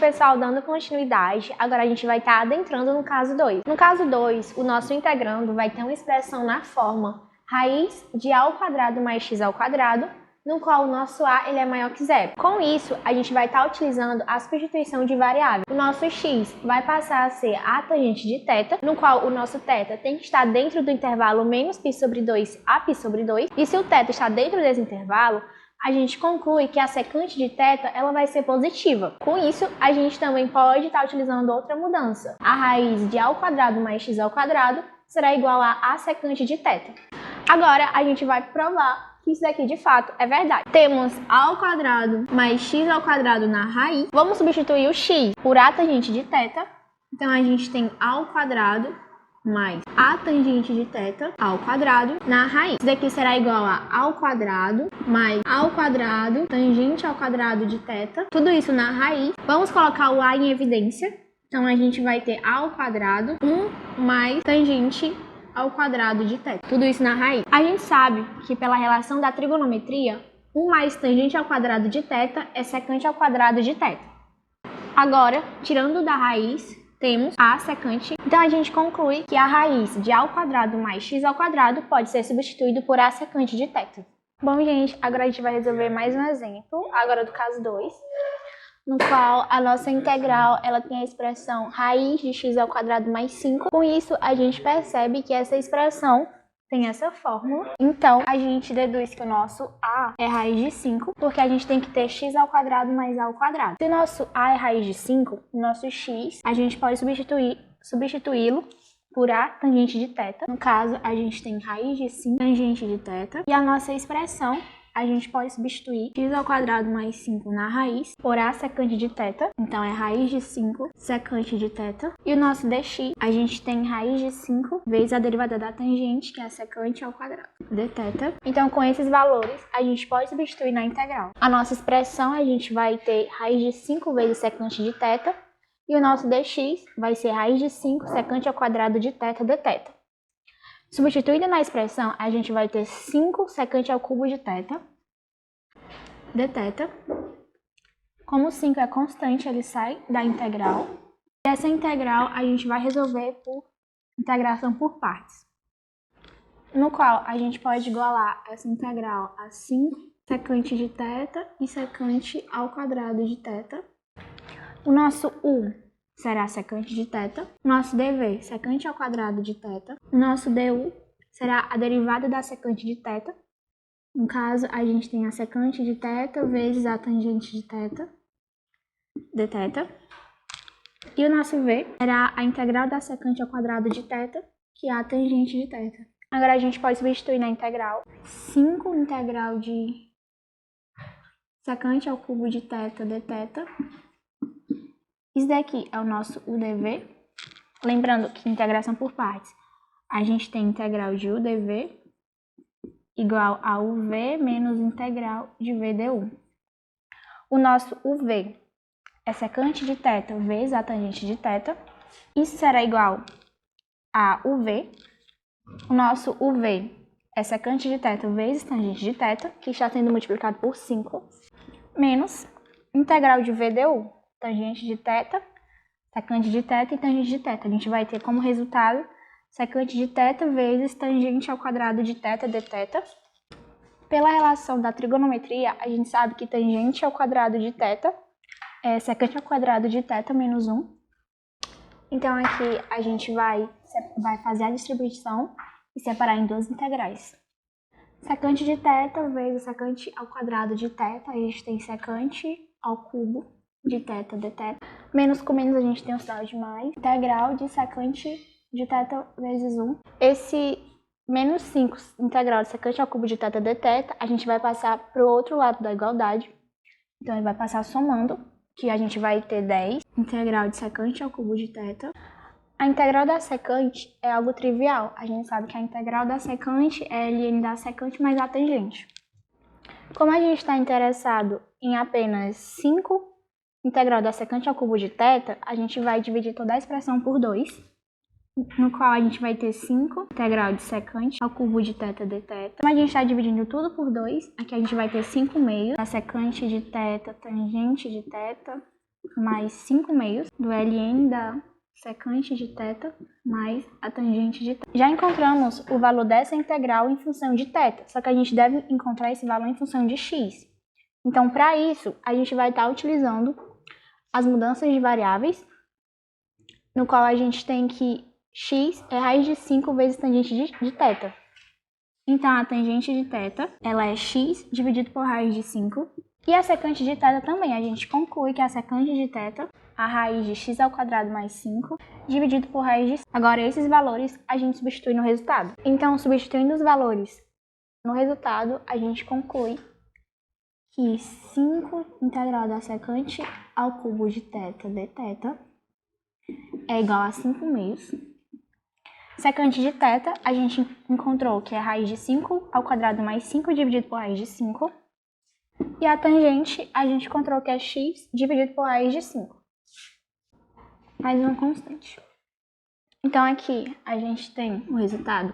pessoal, dando continuidade, agora a gente vai estar adentrando no caso 2. No caso 2, o nosso integrando vai ter uma expressão na forma raiz de a ao quadrado mais x ao quadrado, no qual o nosso a ele é maior que zero. Com isso, a gente vai estar utilizando a substituição de variável. O nosso x vai passar a ser a tangente de θ, no qual o nosso θ tem que estar dentro do intervalo menos π sobre 2 a π sobre 2. E se o θ está dentro desse intervalo, a gente conclui que a secante de θ ela vai ser positiva. Com isso, a gente também pode estar utilizando outra mudança. A raiz de a ao quadrado mais x ao quadrado será igual a secante de θ. Agora, a gente vai provar que isso daqui de fato é verdade. Temos a ao quadrado mais x ao quadrado na raiz. Vamos substituir o x por a tangente de θ. Então, a gente tem a ao quadrado mais a tangente de θ ao quadrado na raiz. Isso daqui será igual a ao quadrado mais a ao quadrado tangente ao quadrado de θ. Tudo isso na raiz. Vamos colocar o a em evidência. Então, a gente vai ter a ao quadrado 1 mais tangente ao quadrado de θ. Tudo isso na raiz. A gente sabe que pela relação da trigonometria, 1 mais tangente ao quadrado de θ é secante ao quadrado de θ. Agora, tirando da raiz, temos a secante. Então, a gente conclui que a raiz de a ao quadrado mais x ao quadrado pode ser substituído por a secante de θ. Bom, gente, agora a gente vai resolver mais um exemplo, agora do caso 2. No qual a nossa integral ela tem a expressão raiz de x ao quadrado mais 5. Com isso, a gente percebe que essa expressão tem essa fórmula. Então, a gente deduz que o nosso a é raiz de 5, porque a gente tem que ter x ao quadrado mais a ao quadrado. Se o nosso a é raiz de 5, o nosso x, a gente pode substituí-lo por a tangente de θ. No caso, a gente tem raiz de 5 tangente de θ. E a nossa expressão a gente pode substituir x ao quadrado mais 5 na raiz por a secante de θ. Então, é raiz de 5 secante de θ. E o nosso dx, a gente tem raiz de 5 vezes a derivada da tangente, que é a secante ao quadrado de θ. Então, com esses valores, a gente pode substituir na integral. A nossa expressão, a gente vai ter raiz de 5 vezes secante de θ. E o nosso dx vai ser raiz de 5 secante ao quadrado de θ dθ. Substituindo na expressão, a gente vai ter 5 secante ao cubo de θ dθ. Como 5 é constante, ele sai da integral. E essa integral a gente vai resolver por integração por partes, no qual a gente pode igualar essa integral a 5 secante de θ e secante ao quadrado de θ. O nosso u será secante de θ, o nosso dv secante ao quadrado de θ, o nosso du será a derivada da secante de θ. No caso, a gente tem a secante de θ vezes a tangente de θ dθ. E o nosso v será a integral da secante ao quadrado de θ, que é a tangente de θ. Agora a gente pode substituir na integral 5 integral de secante ao cubo de θ dθ. Isso daqui é o nosso udv. Lembrando que integração por partes, a gente tem integral de udv igual a uv menos integral de vdu. O nosso uv é secante de θ vezes a tangente de θ. Isso será igual a uv. O nosso uv é secante de θ vezes tangente de θ, que está sendo multiplicado por 5, menos integral de vdu. Tangente de θ, secante de θ e tangente de θ. A gente vai ter como resultado secante de θ vezes tangente ao quadrado de θ dθ. Pela relação da trigonometria, a gente sabe que tangente ao quadrado de θ é secante ao quadrado de θ menos 1. Então, aqui a gente vai fazer a distribuição e separar em duas integrais. Secante de θ vezes secante ao quadrado de θ, a gente tem secante ao cubo de θ dθ. Menos com menos a gente tem o sinal de mais. Integral de secante de θ vezes 1. Esse menos 5 integral de secante ao cubo de θ dθ, a gente vai passar para o outro lado da igualdade. Então, ele vai passar somando, que a gente vai ter 10 integral de secante ao cubo de θ. A integral da secante é algo trivial. A gente sabe que a integral da secante é ln da secante mais a tangente. Como a gente está interessado em apenas 5 integral da secante ao cubo de θ, a gente vai dividir toda a expressão por 2, no qual a gente vai ter 5 integral de secante ao cubo de θ dθ. Como a gente está dividindo tudo por 2, aqui a gente vai ter 5 meios da secante de θ tangente de θ mais 5/2 do ln da secante de θ mais a tangente de θ. Já encontramos o valor dessa integral em função de θ, só que a gente deve encontrar esse valor em função de x. Então, para isso, a gente vai estar utilizando as mudanças de variáveis, no qual a gente tem que x é raiz de 5 vezes tangente de θ. Então, a tangente de θ, ela é x dividido por raiz de 5. E a secante de θ também, a gente conclui que a secante de θ, a raiz de x ao quadrado mais 5, dividido por raiz de 5. Agora, esses valores a gente substitui no resultado. Então, substituindo os valores no resultado, a gente conclui que 5 integral da secante ao cubo de θ dθ é igual a 5/2. Secante de θ, a gente encontrou que é raiz de 5 ao quadrado mais 5 dividido por raiz de 5. E a tangente, a gente encontrou que é x dividido por raiz de 5. Mais uma constante. Então, aqui a gente tem o resultado.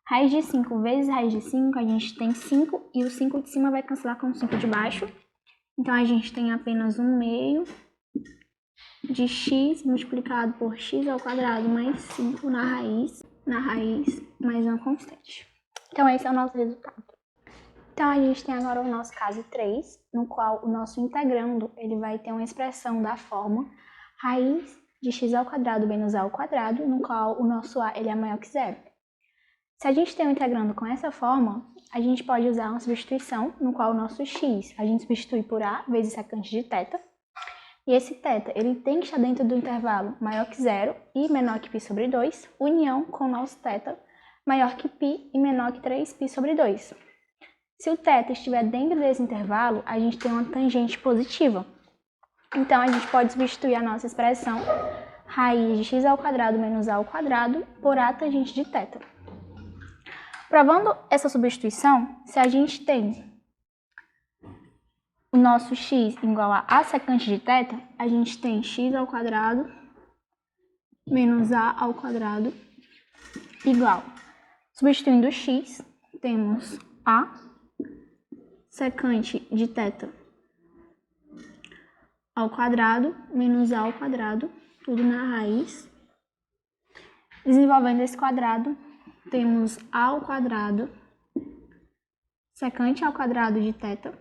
Raiz de 5 vezes raiz de 5, a gente tem 5, e o 5 de cima vai cancelar com o 5 de baixo. Então, a gente tem apenas 1/2 de x multiplicado por x ao quadrado mais 5 na raiz mais uma constante. Então, esse é o nosso resultado. Então, a gente tem agora o nosso caso 3, no qual o nosso integrando ele vai ter uma expressão da forma raiz de x ao quadrado menos a ao quadrado, no qual o nosso a ele é maior que zero. Se a gente tem um integrando com essa forma, a gente pode usar uma substituição, no qual o nosso x a gente substitui por a vezes secante de θ. E esse θ ele tem que estar dentro do intervalo maior que zero e menor que π sobre 2, união com o nosso θ maior que π e menor que 3π sobre 2. Se o θ estiver dentro desse intervalo, a gente tem uma tangente positiva. Então, a gente pode substituir a nossa expressão raiz de x ao quadrado menos a ao quadrado por a tangente de θ. Provando essa substituição, se a gente tem o nosso x igual a secante de θ, a gente tem x ao quadrado menos a ao quadrado igual. Substituindo x, temos a secante de θ ao quadrado menos a ao quadrado, tudo na raiz. Desenvolvendo esse quadrado, temos a ao quadrado secante ao quadrado de θ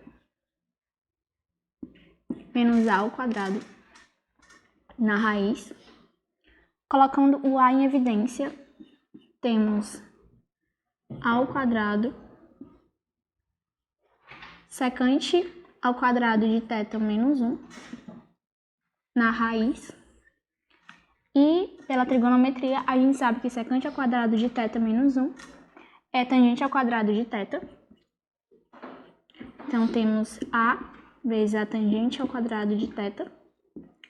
menos a ao quadrado na raiz. Colocando o a em evidência, temos a ao quadrado secante ao quadrado de θ menos 1 na raiz. E pela trigonometria, a gente sabe que secante ao quadrado de θ menos 1 é tangente ao quadrado de θ. Então, temos a vezes a tangente ao quadrado de θ,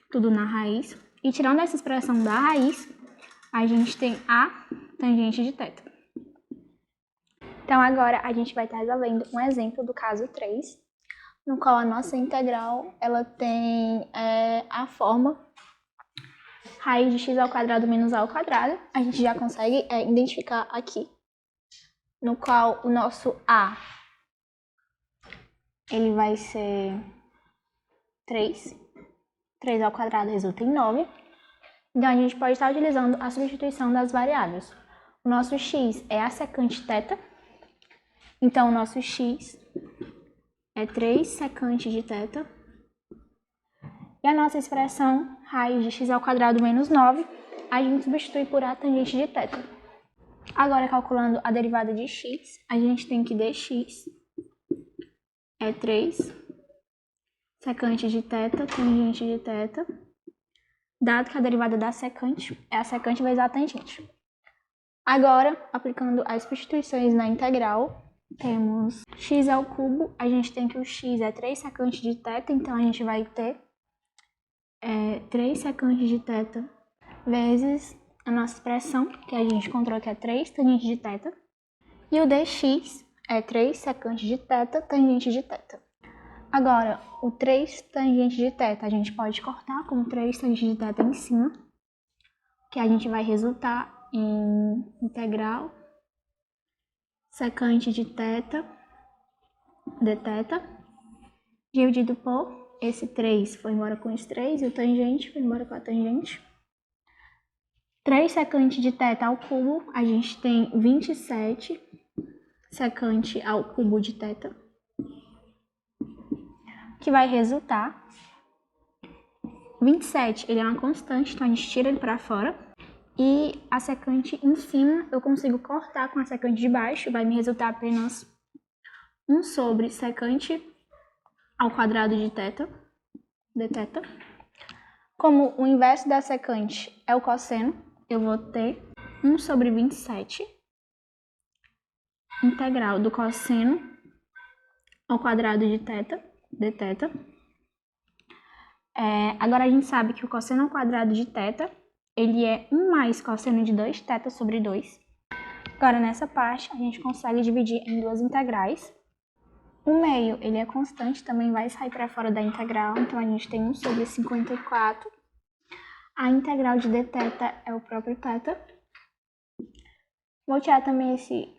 tudo na raiz. E tirando essa expressão da raiz, a gente tem a tangente de θ. Então, agora a gente vai estar resolvendo um exemplo do caso 3, no qual a nossa integral ela tem a forma raiz de x ao quadrado menos a ao quadrado. A gente já consegue identificar aqui, no qual o nosso a ele vai ser 3. 3 ao quadrado resulta em 9. Então, a gente pode estar utilizando a substituição das variáveis. O nosso x é a secante θ. Então, o nosso x é 3 secante de θ. E a nossa expressão raiz de x ao quadrado menos 9, a gente substitui por a tangente de θ. Agora, calculando a derivada de x, a gente tem que dx é 3 secante de θ, tangente de θ, dado que a derivada da secante é a secante vezes a tangente. Agora, aplicando as substituições na integral, temos x ao cubo, a gente tem que o x é 3 secante de θ, então a gente vai ter 3 secante de θ vezes a nossa expressão, que a gente encontrou que é 3 tangente de θ, e o dx é 3 secante de θ, tangente de θ. Agora, o 3 tangente de θ a gente pode cortar com 3 tangente de θ em cima, que a gente vai resultar em integral secante de θ dθ dividido por esse 3 foi embora com esse 3 e o tangente foi embora com a tangente. 3 secante de θ ao cubo, a gente tem 27 secante ao cubo de θ, que vai resultar 27, ele é uma constante, então a gente tira ele para fora. E a secante em cima eu consigo cortar com a secante de baixo, vai me resultar apenas 1 sobre secante ao quadrado de θ, dθ. Como o inverso da secante é o cosseno, eu vou ter 1 sobre 27 integral do cosseno ao quadrado de θ, dθ. Agora a gente sabe que o cosseno ao quadrado de θ, ele é 1 mais cosseno de 2θ sobre 2. Agora nessa parte a gente consegue dividir em duas integrais. O meio, ele é constante, também vai sair para fora da integral, então a gente tem 1 sobre 54. A integral de dθ é o próprio θ. Vou tirar também esse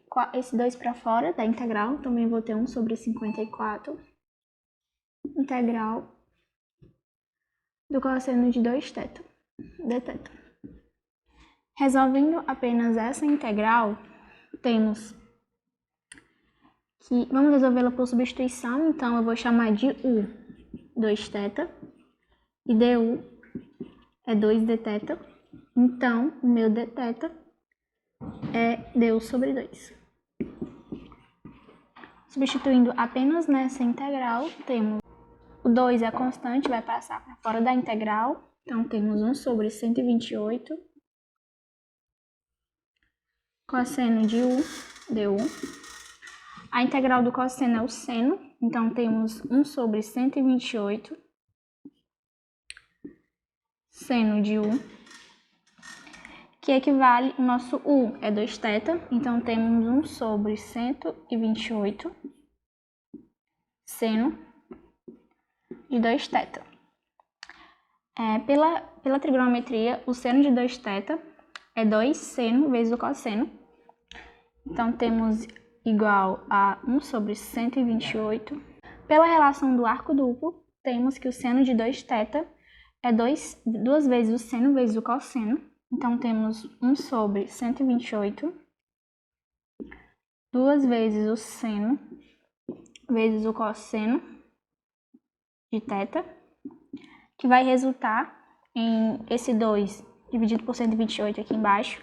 2 para fora da integral, também vou ter 1 sobre 54. Integral do cosseno de 2θ, dθ. Resolvendo apenas essa integral, temos que vamos resolvê-la por substituição, então eu vou chamar de u 2θ e du é 2dθ, então o meu dθ é du sobre 2. Substituindo apenas nessa integral, temos o 2 é constante, vai passar para fora da integral, então temos 1 sobre 128 cosseno de u, du. A integral do cosseno é o seno, então temos 1 sobre 128 seno de u, que equivale, o nosso u é 2θ, então temos 1 sobre 128 seno de 2θ. Pela trigonometria, o seno de 2θ é 2 seno vezes o cosseno. Então, temos igual a 1 sobre 128. Pela relação do arco duplo, temos que o seno de 2θ é 2 vezes o seno vezes o cosseno. Então, temos 1 sobre 128, 2 vezes o seno vezes o cosseno de θ, que vai resultar em esse 2 dividido por 128 aqui embaixo.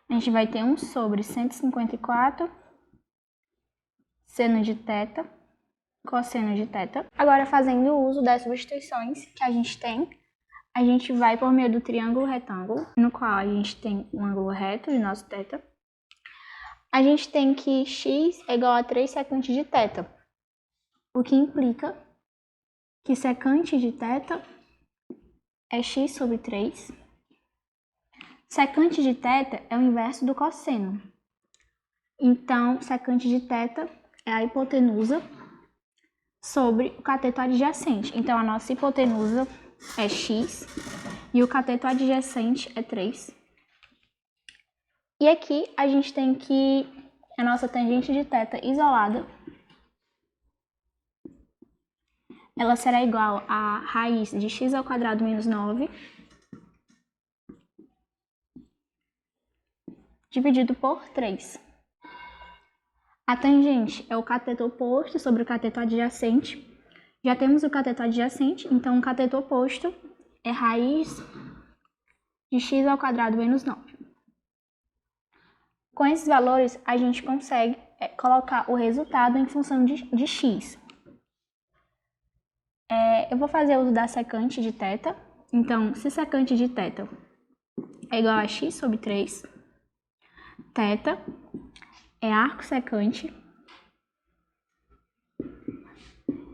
A gente vai ter 1 sobre 154 seno de θ, cosseno de θ. Agora, fazendo uso das substituições que a gente tem, a gente vai por meio do triângulo retângulo, no qual a gente tem um ângulo reto de nosso θ. A gente tem que x é igual a 3 secante de θ, o que implica que secante de θ é x sobre 3. Secante de θ é o inverso do cosseno. Então, secante de θ é a hipotenusa sobre o cateto adjacente. Então, a nossa hipotenusa é x e o cateto adjacente é 3. E aqui a gente tem que a nossa tangente de θ isolada, ela será igual a raiz de x ao quadrado menos 9 dividido por 3. A tangente é o cateto oposto sobre o cateto adjacente. Já temos o cateto adjacente, então o cateto oposto é raiz de x ao quadrado menos 9. Com esses valores, a gente consegue colocar o resultado em função de x. Eu vou fazer uso da secante de θ. Então, se secante de θ é igual a x sobre 3, θ é arco secante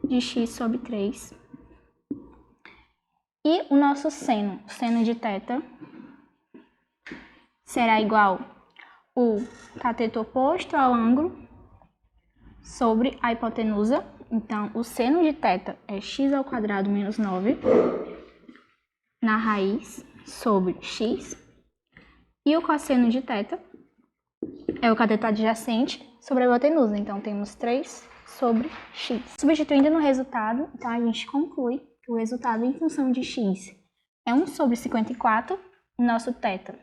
de x sobre 3. E o nosso seno, de θ, será igual o cateto oposto ao ângulo sobre a hipotenusa. Então, o seno de θ é x ao quadrado menos 9 na raiz sobre x. E o cosseno de θ é o cateto adjacente sobre a hipotenusa. Então, temos 3 sobre x. Substituindo no resultado, então a gente conclui que o resultado em função de x é 1 sobre 54, nosso θ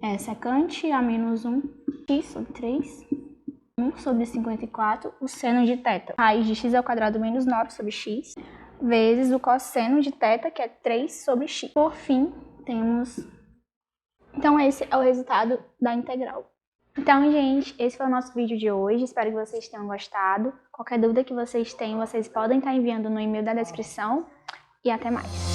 é secante a menos 1, x sobre 3, 1 sobre 54, o seno de θ, raiz de x ao quadrado menos 9 sobre x, vezes o cosseno de θ, que é 3 sobre x. Por fim, temos... Então, esse é o resultado da integral. Então, gente, esse foi o nosso vídeo de hoje. Espero que vocês tenham gostado. Qualquer dúvida que vocês tenham, vocês podem estar enviando no e-mail da descrição. E até mais!